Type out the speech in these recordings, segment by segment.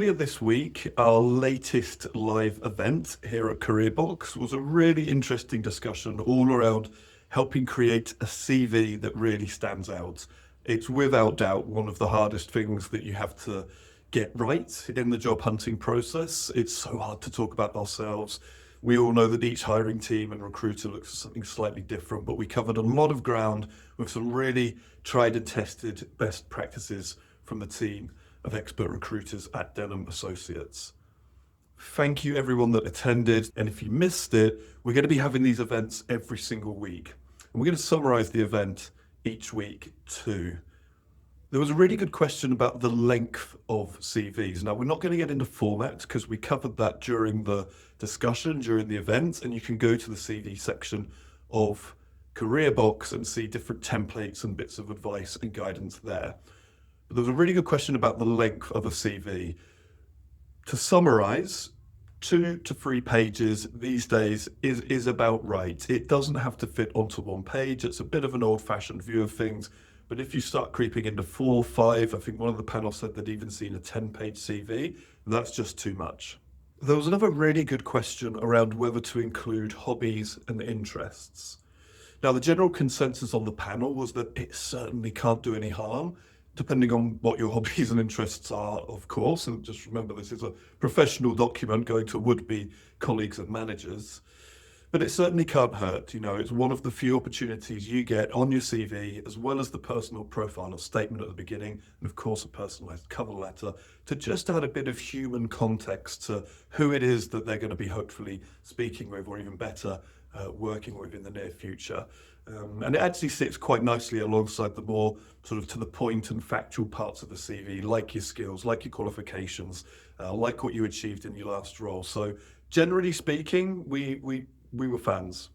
earlier this week, our latest live event here at CareerBox was a really interesting discussion all around helping create a CV that really stands out. It's without doubt one of the hardest things that you have to get right in the job hunting process. It's so hard to talk about ourselves. We all know that each hiring team and recruiter looks for something slightly different, but we covered a lot of ground with some really tried and tested best practices from the team of expert recruiters at Denham Associates. Thank you everyone that attended, and if you missed it, we're going to be having these events every single week. And we're going to summarize the event each week too. There was a really good question about the length of CVs. Now, we're not going to get into format because we covered that during the discussion, during the event, and you can go to the CV section of CareerBox and see different templates and bits of advice and guidance there. But there was a really good question about the length of a CV. To summarize, 2 to 3 pages these days is about right. It doesn't have to fit onto one page. It's a bit of an old-fashioned view of things. But if you start creeping into 4, 5, I think one of the panel said they'd even seen a 10-page CV, that's just too much. There was another really good question around whether to include hobbies and interests. Now, the general consensus on the panel was that it certainly can't do any harm, depending on what your hobbies and interests are, of course. And just remember, this is a professional document going to would-be colleagues and managers. But it certainly can't hurt. You know, it's one of the few opportunities you get on your CV, as well as the personal profile or statement at the beginning, and of course a personalized cover letter, to just add a bit of human context to who it is that they're going to be hopefully speaking with, or even better, working with in the near future. And it actually sits quite nicely alongside the more sort of to the point and factual parts of the CV, like your skills, like your qualifications, like what you achieved in your last role. So generally speaking, we were fans.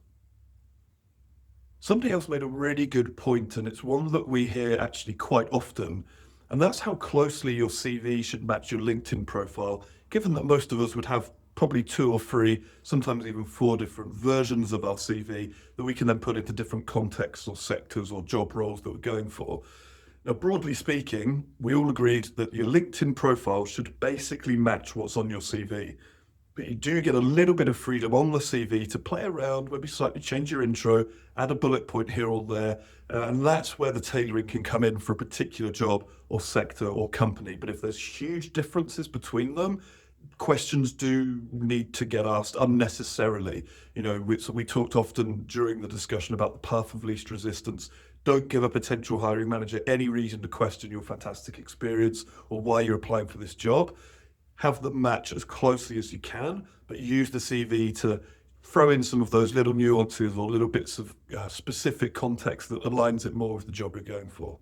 Somebody else made a really good point, and it's one that we hear actually quite often, and that's how closely your CV should match your LinkedIn profile, given that most of us would have probably 2 or 3, sometimes even 4 different versions of our CV that we can then put into different contexts or sectors or job roles that we're going for. Now, broadly speaking, we all agreed that your LinkedIn profile should basically match what's on your CV. But you do get a little bit of freedom on the CV to play around, maybe slightly change your intro, add a bullet point here or there, and that's where the tailoring can come in for a particular job or sector or company. But if there's huge differences between them, questions do need to get asked unnecessarily. You know, we talked often during the discussion about the path of least resistance. Don't give a potential hiring manager any reason to question your fantastic experience or why you're applying for this job. Have them match as closely as you can, but use the CV to throw in some of those little nuances or little bits of specific context that aligns it more with the job you're going for.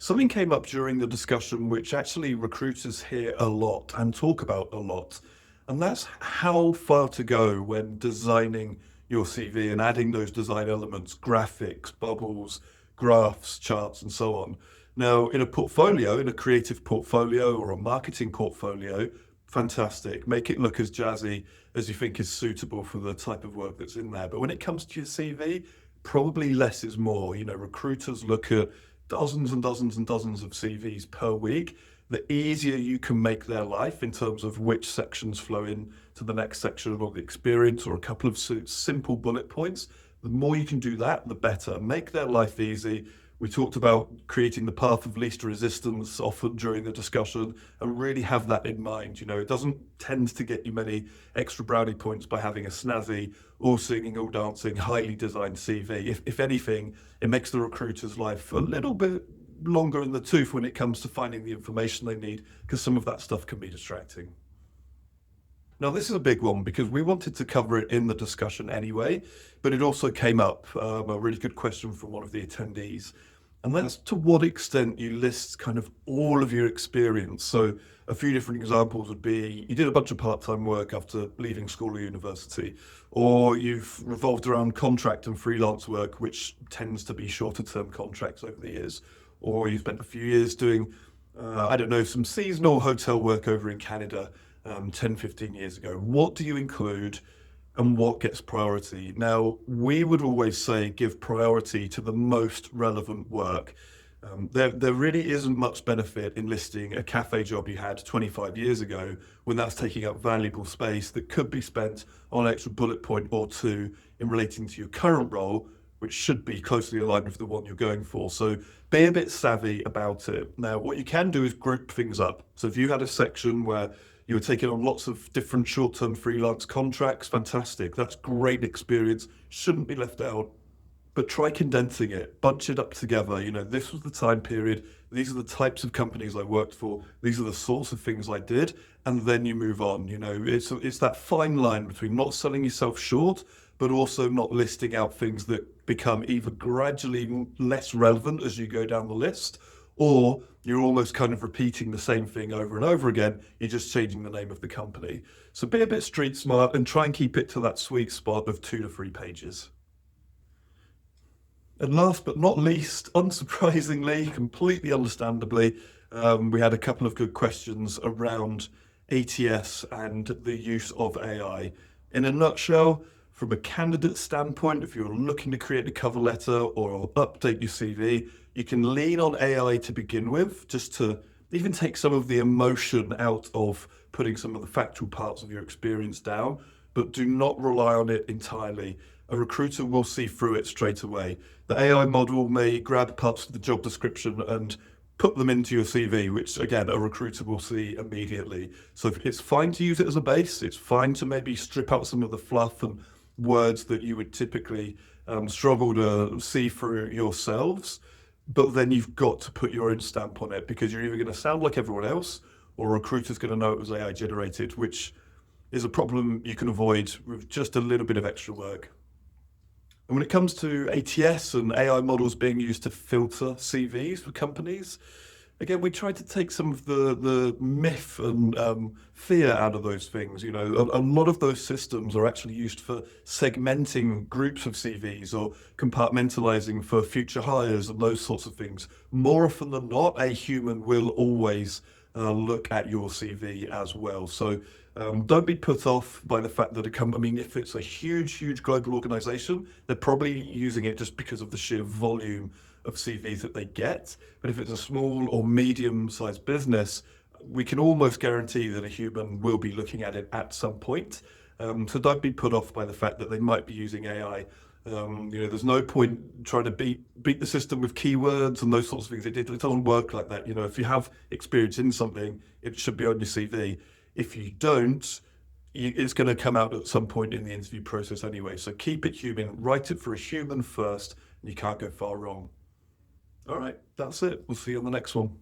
Something came up during the discussion which actually recruiters hear a lot and talk about a lot, and that's how far to go when designing your CV and adding those design elements, graphics, bubbles, graphs, charts, and so on. Now, in a portfolio, in a creative portfolio or a marketing portfolio, fantastic. Make it look as jazzy as you think is suitable for the type of work that's in there. But when it comes to your CV, probably less is more. You know, recruiters look at dozens and dozens and dozens of CVs per week. The easier you can make their life in terms of which sections flow in to the next section of the experience or a couple of simple bullet points, the more you can do that, the better. Make their life easy. We talked about creating the path of least resistance often during the discussion, and really have that in mind. You know, it doesn't tend to get you many extra brownie points by having a snazzy, all singing, all dancing, highly designed CV. If anything, it makes the recruiter's life a little bit longer in the tooth when it comes to finding the information they need, because some of that stuff can be distracting. Now, this is a big one because we wanted to cover it in the discussion anyway, but it also came up, a really good question from one of the attendees. And that's to what extent you list kind of all of your experience. So a few different examples would be, you did a bunch of part-time work after leaving school or university, or you've revolved around contract and freelance work, which tends to be shorter term contracts over the years, or you spent a few years doing, I don't know, some seasonal hotel work over in Canada 10, 15 years ago. What do you include and what gets priority? Now, we would always say give priority to the most relevant work. There really isn't much benefit in listing a cafe job you had 25 years ago when that's taking up valuable space that could be spent on an extra bullet point or two in relating to your current role, which should be closely aligned with the one you're going for. So be a bit savvy about it. Now, what you can do is group things up. So if you had a section where you were taking on lots of different short-term freelance contracts, fantastic. That's great experience. Shouldn't be left out. But try condensing it, bunch it up together. You know, this was the time period. These are the types of companies I worked for. These are the sorts of things I did. And then you move on. You know, it's that fine line between not selling yourself short, but also not listing out things that become either gradually less relevant as you go down the list, or you're almost kind of repeating the same thing over and over again. You're just changing the name of the company. So be a bit street smart and try and keep it to that sweet spot of 2 to 3 pages. And last but not least, unsurprisingly, completely understandably, we had a couple of good questions around ATS and the use of AI. In a nutshell, from a candidate standpoint, if you're looking to create a cover letter or update your CV, you can lean on AI to begin with, just to even take some of the emotion out of putting some of the factual parts of your experience down, but do not rely on it entirely. A recruiter will see through it straight away. The AI model may grab parts of the job description and put them into your CV, which again, a recruiter will see immediately. So it's fine to use it as a base. It's fine to maybe strip out some of the fluff and words that you would typically struggle to see through yourselves. But then you've got to put your own stamp on it, because you're either going to sound like everyone else or a recruiter's going to know it was AI generated, which is a problem you can avoid with just a little bit of extra work. And when it comes to ATS and AI models being used to filter CVs for companies, again, we tried to take some of the myth and fear out of those things. You know, a lot of those systems are actually used for segmenting groups of CVs or compartmentalizing for future hires and those sorts of things. More often than not, a human will always look at your CV as well. So don't be put off by the fact that a company, I mean, if it's a huge global organization, they're probably using it just because of the sheer volume of CVs that they get. But if it's a small or medium-sized business, we can almost guarantee that a human will be looking at it at some point. So don't be put off by the fact that they might be using AI. You know, there's no point trying to beat the system with keywords and those sorts of things. It doesn't work like that. You know, if you have experience in something, it should be on your CV. If you don't, it's going to come out at some point in the interview process anyway. So keep it human, write it for a human first, and you can't go far wrong. All right, that's it. We'll see you on the next one.